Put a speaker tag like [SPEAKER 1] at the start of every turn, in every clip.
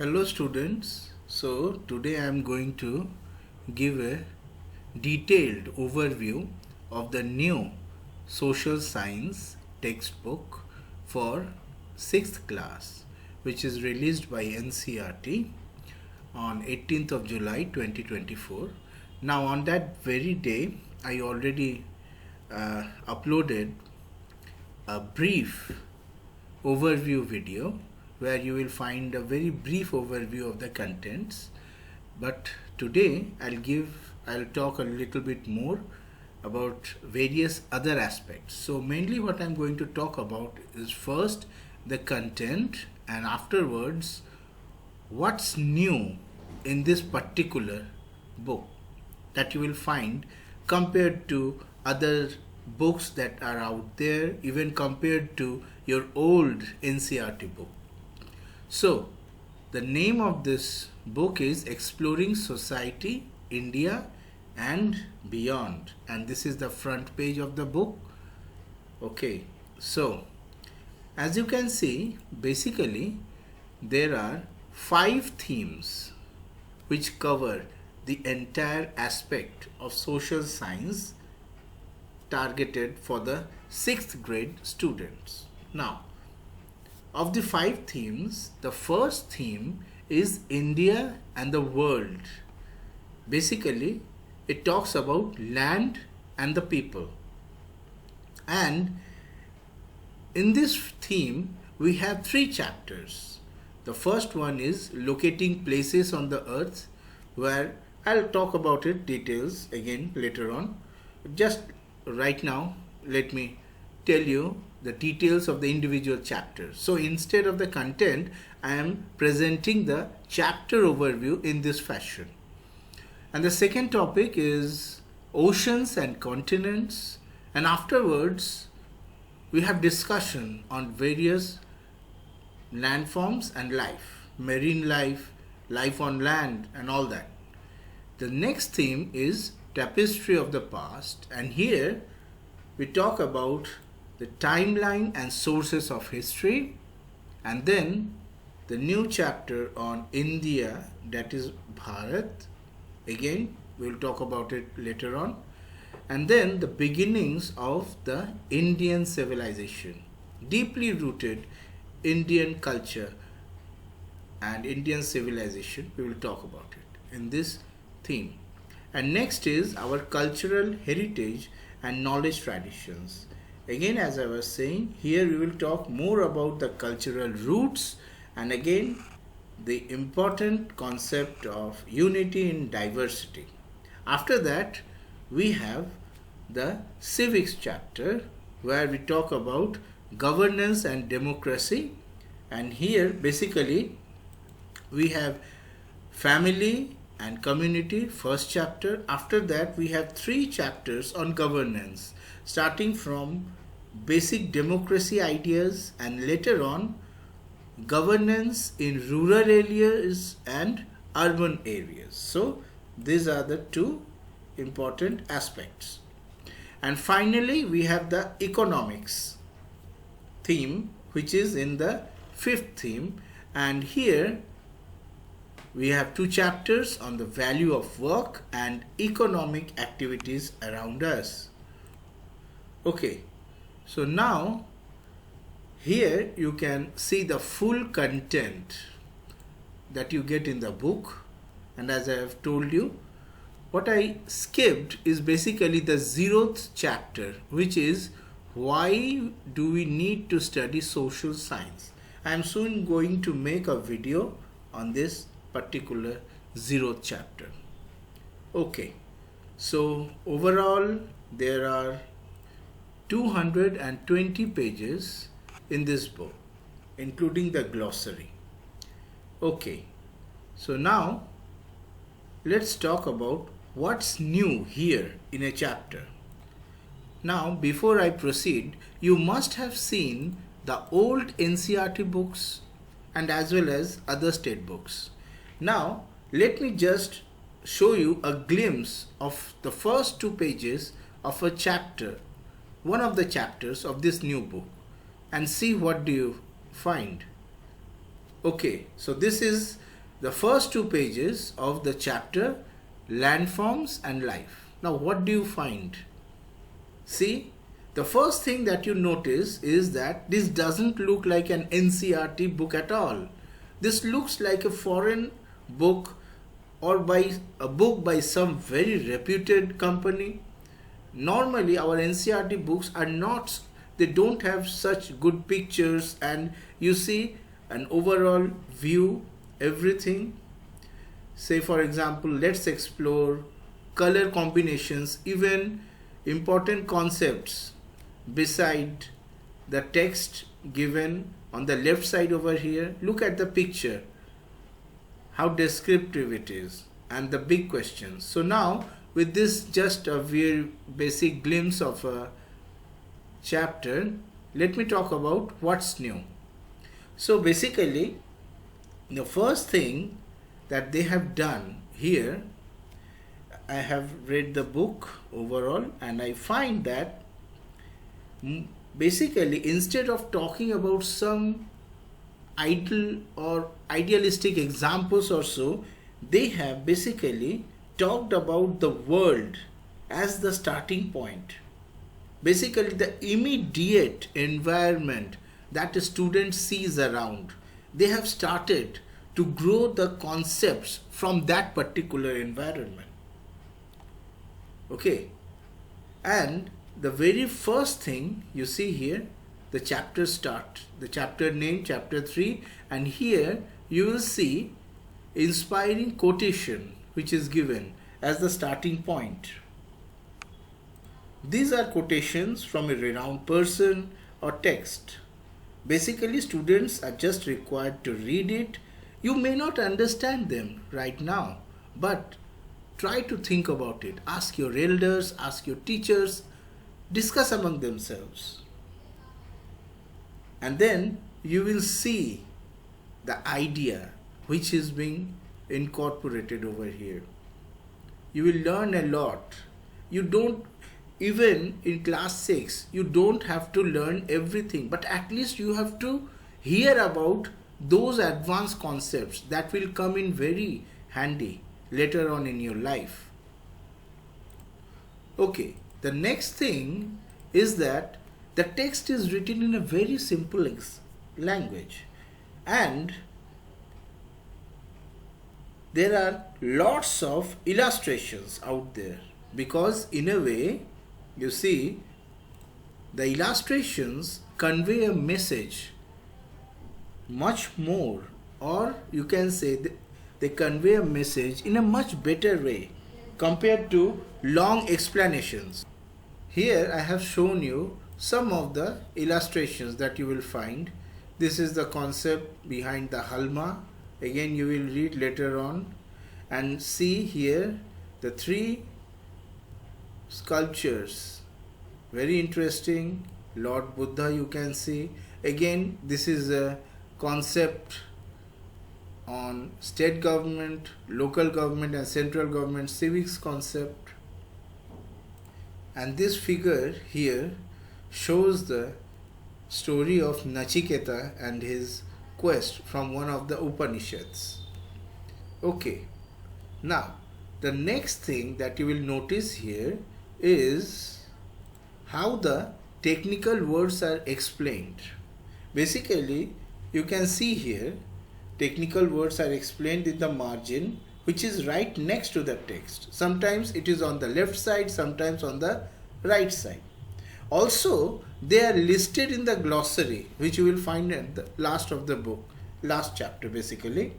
[SPEAKER 1] Hello students. So today I am going to give a detailed overview of the new social science textbook for 6th class, which is released by NCERT on 18th of July 2024. Now on that very day I already uploaded a brief overview video where you will find a very brief overview of the contents, but today I'll talk a little bit more about various other aspects. So mainly what I'm going to talk about is first the content, and afterwards what's new in this particular book that you will find compared to other books that are out there, even compared to your old NCERT book. So, the name of this book is Exploring Society, India and Beyond, and this is the front page of the book. Okay, so as you can see, basically there are 5 themes which cover the entire aspect of social science targeted for the 6th grade students. Now, of the 5 themes, the first theme is India and the world. Basically, it talks about land and the people. And in this theme, we have 3 chapters. The first one is Locating Places on the Earth, where I'll talk about it details again later on. Just right now, let me tell you the details of the individual chapters. So instead of the content, I am presenting the chapter overview in this fashion. And the second topic is oceans and continents, and afterwards we have discussion on various landforms and life, marine life, life on land and all that. The next theme is Tapestry of the Past, and here we talk about the timeline and sources of history, and then the new chapter on India, that is Bharat. Again, we will talk about it later on. And then the beginnings of the Indian civilization, deeply rooted Indian culture and Indian civilization. We will talk about it in this theme. And next is our cultural heritage and knowledge traditions. Again, as I was saying, here we will talk more about the cultural roots, and again the important concept of unity in diversity. After that, we have the civics chapter, where we talk about governance and democracy, and here basically we have family and community, first chapter. After that, we have 3 chapters on governance, starting from basic democracy ideas and later on governance in rural areas and urban areas. So these are the 2 important aspects. And finally, we have the economics theme, which is in the 5th theme, and here we have 2 chapters on the value of work and economic activities around us. Okay, so now here you can see the full content that you get in the book, and as I have told you, what I skipped is basically the 0th chapter, which is why do we need to study social science. I am soon going to make a video on this particular 0th chapter. Okay, so overall there are 220 pages in this book, including the glossary. Okay, so now let's talk about what's new here in a chapter. Now, before I proceed, you must have seen the old NCERT books and as well as other state books. Now, let me just show you a glimpse of the first 2 pages of a chapter, one of the chapters of this new book, and see what do you find. Okay, so this is the first two pages of the chapter Landforms and Life. Now what do you find? See, the first thing that you notice is that this doesn't look like an NCERT book at all. This looks like a foreign book or by a book by some very reputed company. Normally our NCERT books are not, they don't have such good pictures, and you see an overall view, everything. Say for example, let's explore color combinations, even important concepts beside the text given on the left side over here. Look at the picture, how descriptive it is, and the big questions. So now with this just a very basic glimpse of a chapter, let me talk about what's new. So basically the first thing that they have done here, I have read the book overall and I find that basically instead of talking about some idle or idealistic examples or so, they have basically talked about the world as the starting point. Basically the immediate environment that a student sees around, they have started to grow the concepts from that particular environment. Okay, and the very first thing you see here, the chapter start, the chapter name, chapter 3, and here you will see inspiring quotation which is given as the starting point. These are quotations from a renowned person or text. Basically students are just required to read it. You may not understand them right now, but try to think about it. Ask your elders, ask your teachers, discuss among themselves. And then you will see the idea which is being incorporated over here. You will learn a lot. You don't, even in class 6, you don't have to learn everything, but at least you have to hear about those advanced concepts that will come in very handy later on in your life. Okay, the next thing is that the text is written in a very simple language, and there are lots of illustrations out there, because in a way, you see, the illustrations convey a message much more, or you can say they convey a message in a much better way compared to long explanations. Here I have shown you some of the illustrations that you will find. This is the concept behind the halma. Again you will read later on and see here the 3 sculptures, very interesting. Lord Buddha you can see. Again this is a concept on state government, local government and central government civics concept. And this figure here shows the story of Nachiketa and his quest from one of the Upanishads. Okay, now the next thing that you will notice here is how the technical words are explained. Basically you can see here technical words are explained in the margin, which is right next to the text. Sometimes it is on the left side, sometimes on the right side. Also they are listed in the glossary, which you will find at the last of the book, last chapter basically,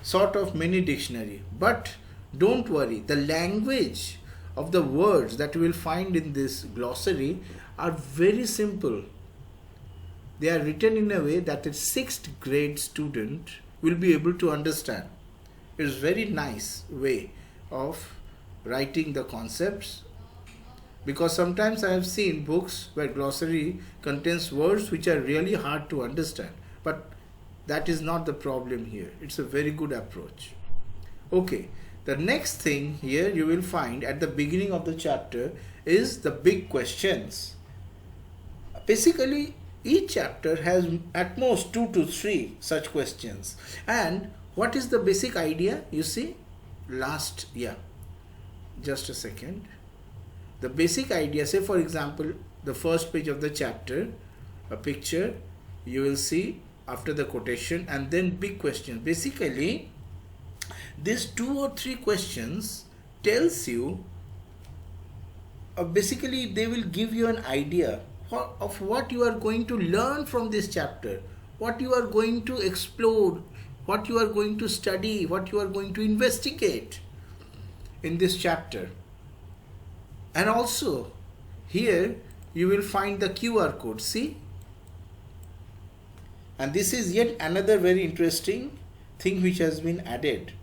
[SPEAKER 1] sort of mini dictionary. But don't worry, the language of the words that you will find in this glossary are very simple. They are written in a way that a 6th grade student will be able to understand. It is very nice way of writing the concepts, because sometimes I have seen books where glossary contains words which are really hard to understand, but that is not the problem here. It's a very good approach. Okay, the next thing here you will find at the beginning of the chapter is the big questions. Basically Each chapter has at most 2 to 3 such questions. And what is the basic idea? You see, just a second. The basic idea, say for example, the first page of the chapter, a picture, you will see after the quotation, and then big question. Basically, these 2 or 3 questions tells you, basically they will give you an idea of what you are going to learn from this chapter, what you are going to explore, what you are going to study, what you are going to investigate in this chapter. And also here you will find the QR code, see? And this is yet another very interesting thing which has been added.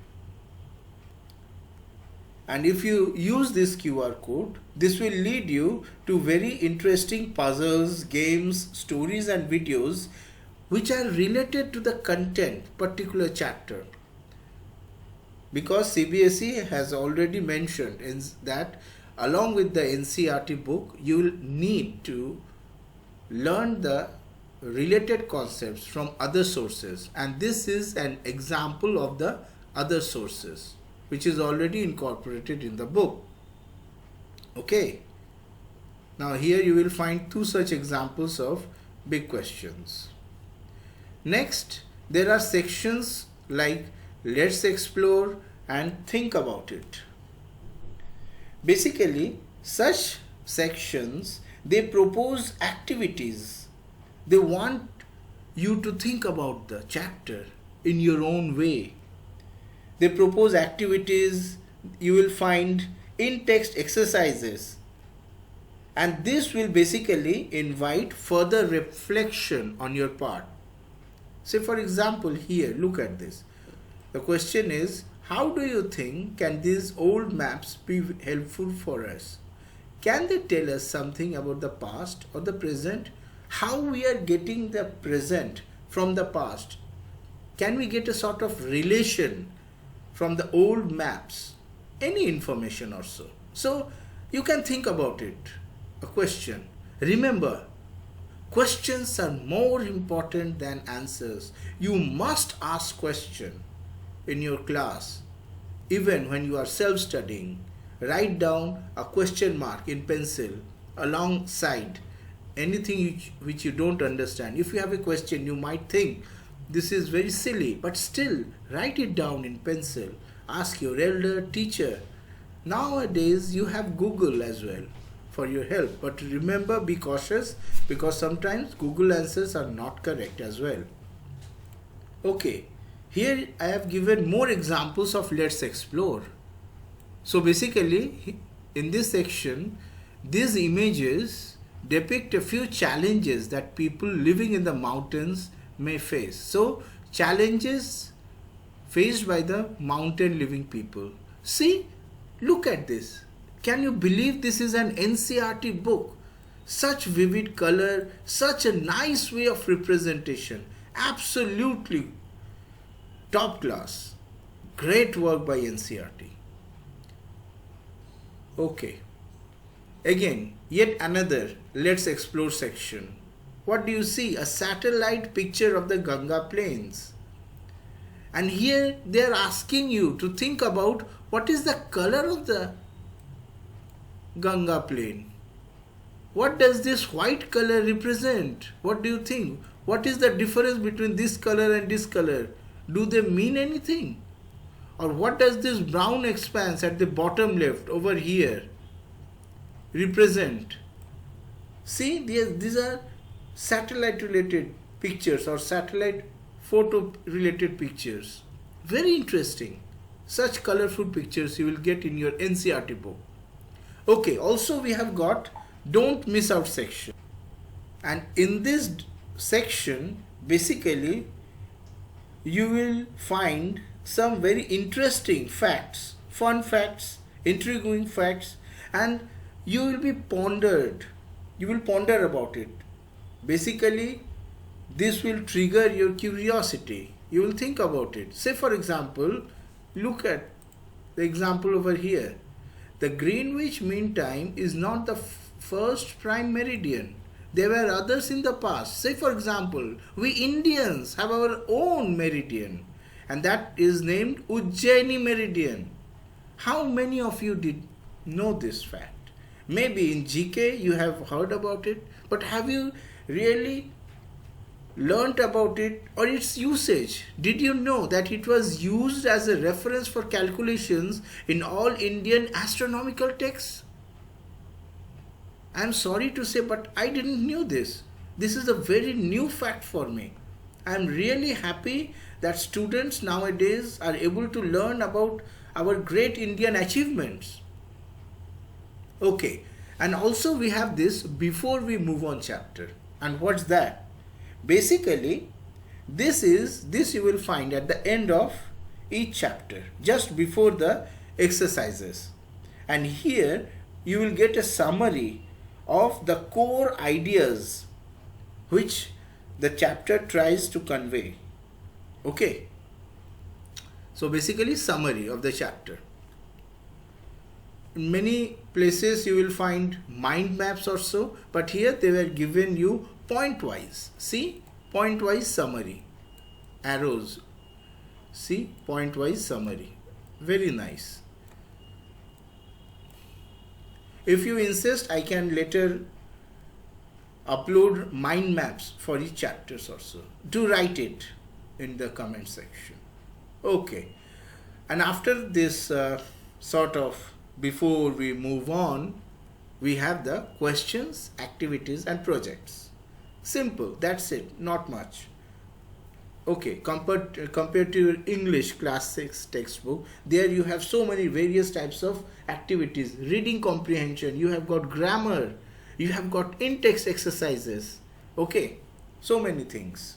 [SPEAKER 1] And if you use this QR code, this will lead you to very interesting puzzles, games, stories and videos which are related to the content particular chapter. Because CBSE has already mentioned that along with the NCERT book, you will need to learn the related concepts from other sources. And this is an example of the other sources, which is already incorporated in the book. Okay. Now here you will find 2 such examples of big questions. Next, there are sections like let's explore and think about it. Basically, such sections, they propose activities. They want you to think about the chapter in your own way. They propose activities, you will find in-text exercises, and this will basically invite further reflection on your part. Say for example here, look at this. The question is, how do you think can these old maps be helpful for us? Can they tell us something about the past or the present? How we are getting the present from the past? Can we get a sort of relation from the old maps? Any information or so. So you can think about it. A question. Remember, questions are more important than answers. You must ask questions in your class. Even when you are self-studying, write down a question mark in pencil alongside anything which you don't understand. If you have a question, you might think this is very silly, but still write it down in pencil. Ask your elder, teacher. Nowadays you have Google as well for your help, but remember, be cautious because sometimes Google answers are not correct as well. Okay, here I have given more examples of let's explore. So basically in this section, these images depict a few challenges that people living in the mountains may face. So challenges faced by the mountain living people. See, look at this. Can you believe this is an NCERT book? Such vivid color, such a nice way of representation. Absolutely top class. Great work by NCERT. Okay. Again, yet another let's explore section. What do you see? A satellite picture of the Ganga plains. And here they are asking you to think about what is the color of the Ganga plain. What does this white color represent? What do you think? What is the difference between this color and this color? Do they mean anything? Or what does this brown expanse at the bottom left over here represent? See, these are satellite related pictures or satellite photo related pictures. Very interesting. Such colorful pictures you will get in your NCERT book. Okay, also we have got don't miss out section. And in this section, basically, you will find some very interesting facts, fun facts, intriguing facts, and you will be pondered. You will ponder about it. Basically, this will trigger your curiosity. You will think about it. Say for example, look at the example over here. The Greenwich Mean Time is not the first prime meridian. There were others in the past. Say for example, we Indians have our own meridian, and that is named Ujjaini meridian. How many of you did know this fact? Maybe in GK you have heard about it, but have you really learnt about it or its usage? Did you know that it was used as a reference for calculations in all Indian astronomical texts? I am sorry to say, but I didn't know this. This is a very new fact for me. I am really happy that students nowadays are able to learn about our great Indian achievements. Okay, and also we have this before we move on chapter. And what's that? Basically, this you will find at the end of each chapter, just before the exercises. And here you will get a summary of the core ideas which the chapter tries to convey. Okay. So basically summary of the chapter. In many places you will find mind maps or so, but here they were given you point wise. See, point wise summary. Arrows. See, point wise summary. Very nice. If you insist, I can later upload mind maps for each chapters also. Do write it in the comment section. Okay. And after this sort of, before we move on, we have the questions, activities and projects. Simple, that's it, not much. Okay, compared to your English class 6 textbook, there you have so many various types of activities. Reading comprehension, you have got grammar, you have got in-text exercises. Okay, so many things.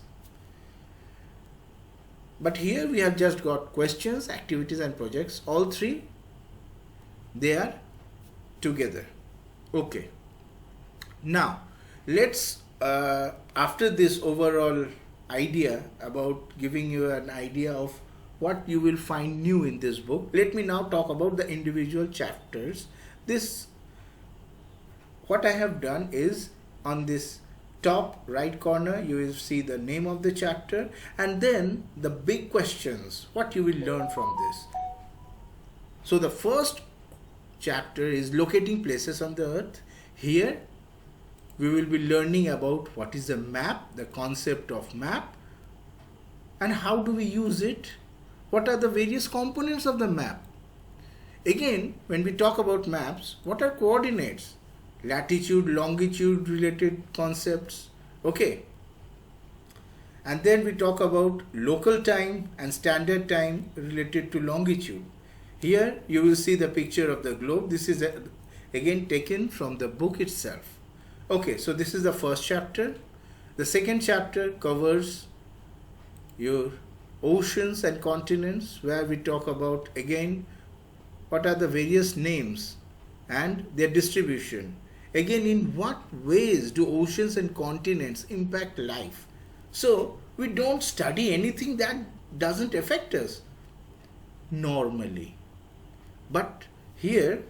[SPEAKER 1] But here we have just got questions, activities and projects. All three, they are together. Okay. Now, let's, after this overall idea about giving you an idea of what you will find new in this book, let me now talk about the individual chapters. What I have done is, on this top right corner you will see the name of the chapter and then the big questions, what you will learn from this. So the first chapter is locating places on the earth. Here we will be learning about what is a map, the concept of map, and how do we use it, what are the various components of the map. Again, when we talk about maps, what are coordinates? Latitude, longitude related concepts. Okay. And then we talk about local time and standard time related to longitude. Here you will see the picture of the globe. This is again taken from the book itself. Okay, so this is the first chapter. The second chapter covers your oceans and continents, where we talk about again what are the various names and their distribution. Again, in what ways do oceans and continents impact life? So we don't study anything that doesn't affect us normally. But here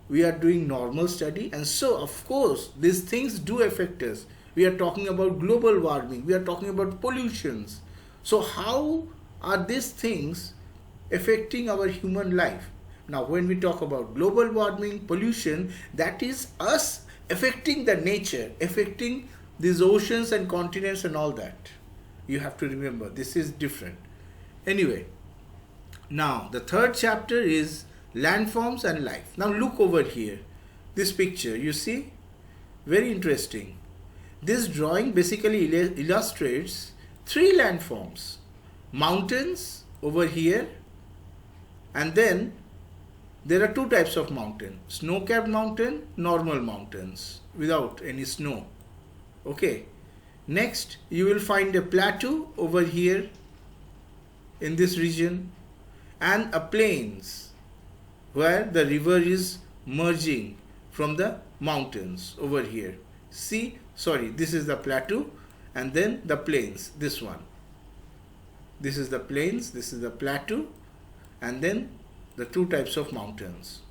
[SPEAKER 1] we are doing normal study, and so of course these things do affect us. We are talking about global warming, we are talking about pollutions. So how are these things affecting our human life? Now when we talk about global warming, pollution, that is us affecting the nature, affecting these oceans and continents and all that. You have to remember, this is different. Anyway, now the third chapter is landforms and life. Now look over here, this picture, you see, very interesting. This drawing basically illustrates three landforms: mountains over here, and then there are two types of mountain: snow-capped mountain, normal mountains without any snow. Okay. Next you will find a plateau over here in this region, and a plains where the river is merging from the mountains over here. See, sorry, this is the plateau and then the plains, this one. This is the plains, this is the plateau, and then the two types of mountains.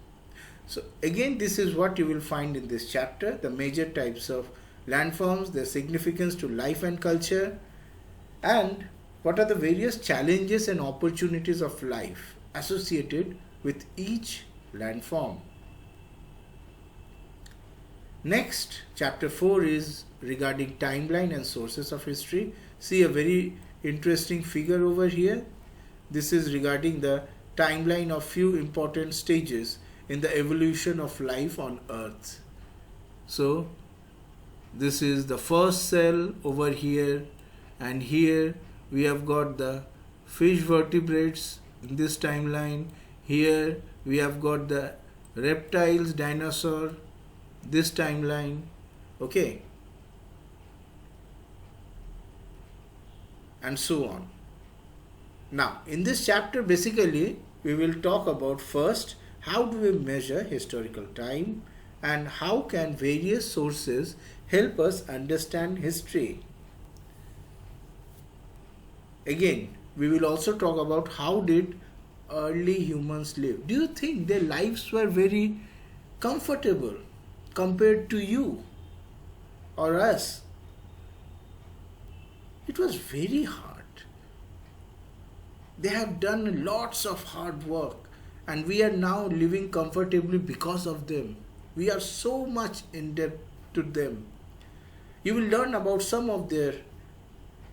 [SPEAKER 1] So again, this is what you will find in this chapter, the major types of landforms, their significance to life and culture, and what are the various challenges and opportunities of life associated with each landform. Next, chapter 4 is regarding timeline and sources of history. See a very interesting figure over here. This is regarding the timeline of few important stages in the evolution of life on Earth. So, this is the first cell over here, and here we have got the fish vertebrates in this timeline. Here we have got the reptiles, dinosaur, this timeline. Okay, and so on. Now, in this chapter, basically, we will talk about first, how do we measure historical time and how can various sources help us understand history. Again, we will also talk about how did early humans live. Do you think their lives were very comfortable compared to you or us? It was very hard. They have done lots of hard work, and we are now living comfortably because of them. We are so much in debt to them. You will learn about some of their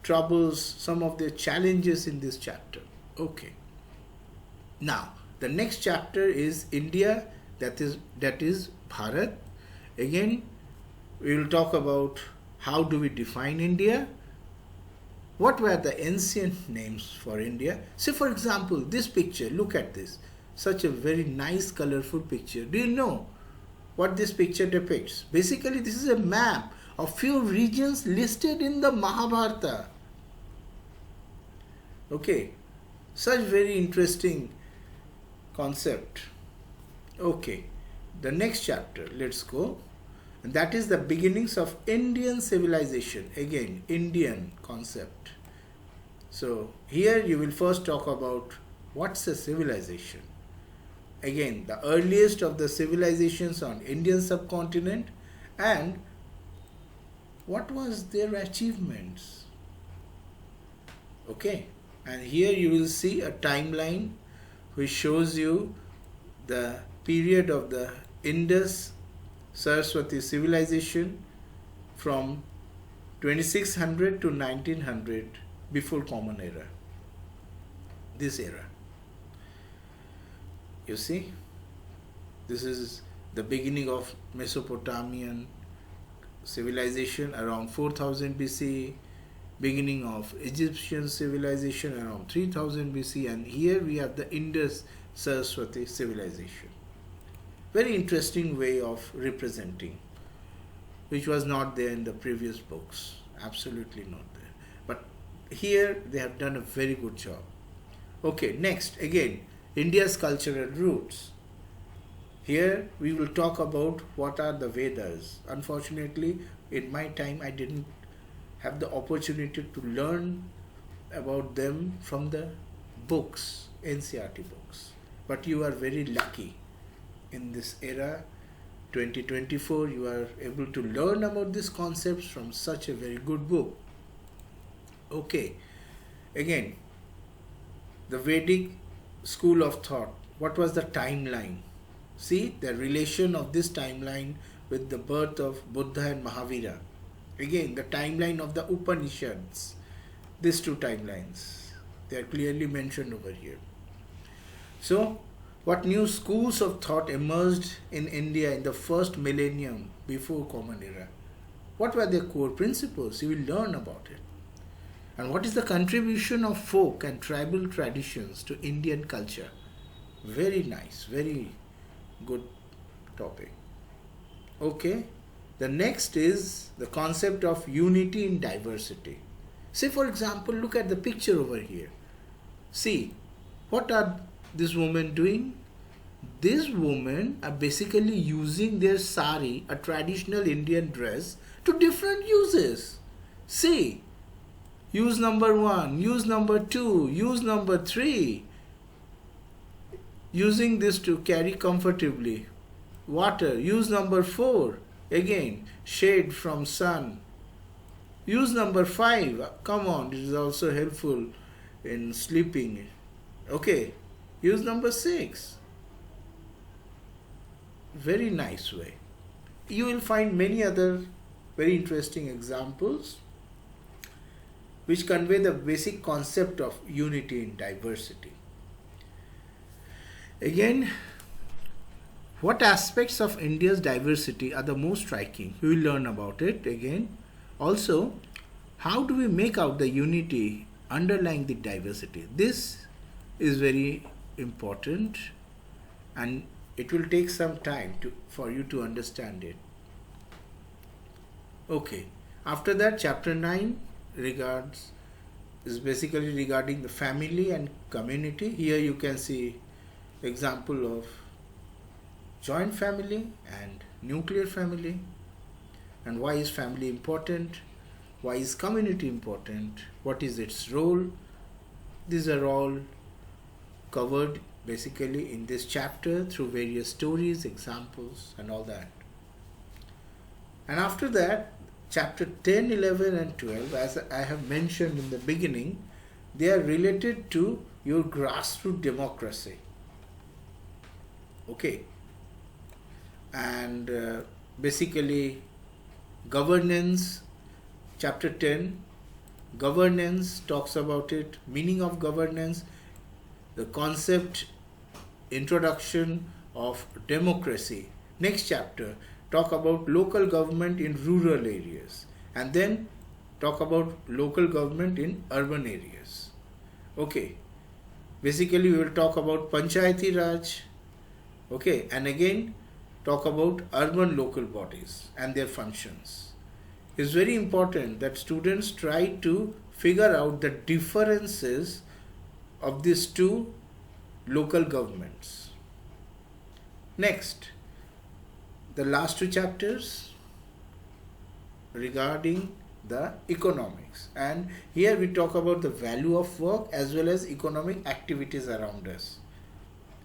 [SPEAKER 1] troubles, some of their challenges in this chapter. Okay. Now, the next chapter is India, that is Bharat. Again, we will talk about how do we define India. What were the ancient names for India? Say, for example, this picture, look at this. Such a very nice, colorful picture. Do you know what this picture depicts? Basically, this is a map of few regions listed in the Mahabharata. Okay, such very interesting concept. Okay, the next chapter, let's go. And that is the beginnings of Indian civilization. Again, Indian concept. So here you will first talk about what's a civilization. Again, the earliest of the civilizations on Indian subcontinent and what was their achievements. Okay, and here you will see a timeline which shows you the period of the Indus Saraswati civilization from 2600 to 1900 before Common Era. This era. You see, this is the beginning of Mesopotamian civilization around 4000 BC, beginning of Egyptian civilization around 3000 BC, and here we have the Indus Saraswati civilization. Very interesting way of representing, which was not there in the previous books. Absolutely not there. But here they have done a very good job. Okay, next, again, India's cultural roots. Here we will talk about what are the Vedas. Unfortunately, in my time I didn't have the opportunity to learn about them from the books, NCERT books. But you are very lucky. In this era, 2024, you are able to learn about these concepts from such a very good book. Okay, again, the Vedic school of thought. What was the timeline? See the relation of this timeline with the birth of Buddha and Mahavira. Again, the timeline of the Upanishads. These two timelines, they are clearly mentioned over here. So, what new schools of thought emerged in India in the first millennium before Common Era? What were their core principles? You will learn about it. And what is the contribution of folk and tribal traditions to Indian culture? Very nice, very good topic. Okay, the next is the concept of unity in diversity. Say, for example, look at the picture over here. See, what are these women doing? These women are basically using their sari, a traditional Indian dress, to different uses. See, use number 1, use number 2, use number 3. Using this to carry comfortably. Water, use number 4. Again, shade from sun. Use number 5. Come on, it is also helpful in sleeping. Okay, use number 6. Very nice way. You will find many other very interesting examples which convey the basic concept of unity in diversity. Again, what aspects of India's diversity are the most striking? We will learn about it again. Also, how do we make out the unity underlying the diversity? This is very important and it will take some time for you to understand it. Okay, after that, chapter 9 is basically regarding the family and community. Here you can see example of joint family and nuclear family, and why is family important, why is community important, what is its role. These are all covered basically in this chapter through various stories, examples and all that. And after that, chapter 10, 11 and 12, as I have mentioned in the beginning, they are related to your grassroots democracy. Okay. And basically governance, chapter 10, governance talks about it, meaning of governance, the concept, introduction of democracy. Next chapter, talk about local government in rural areas, and then talk about local government in urban areas. Okay, basically we will talk about Panchayati Raj, okay, and again talk about urban local bodies and their functions. It's very important that students try to figure out the differences of these two local governments. Next, the last 2 chapters regarding the economics, and here we talk about the value of work as well as economic activities around us.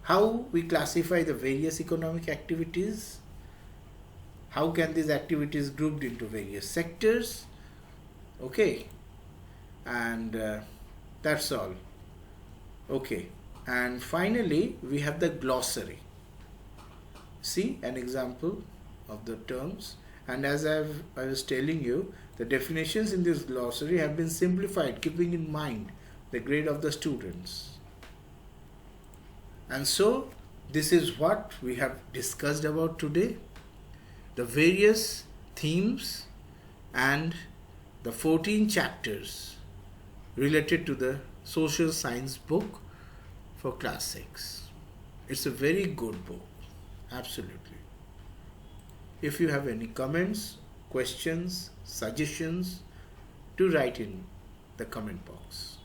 [SPEAKER 1] How we classify the various economic activities, how can these activities grouped into various sectors, okay, and that's all. Okay, and finally we have the glossary. See an example of the terms, and as I was telling you, the definitions in this glossary have been simplified keeping in mind the grade of the students. And so this is what we have discussed about today, the various themes and the 14 chapters related to the social science book for class 6. It's a very good book, absolutely. If you have any comments, questions, suggestions, do write in the comment box.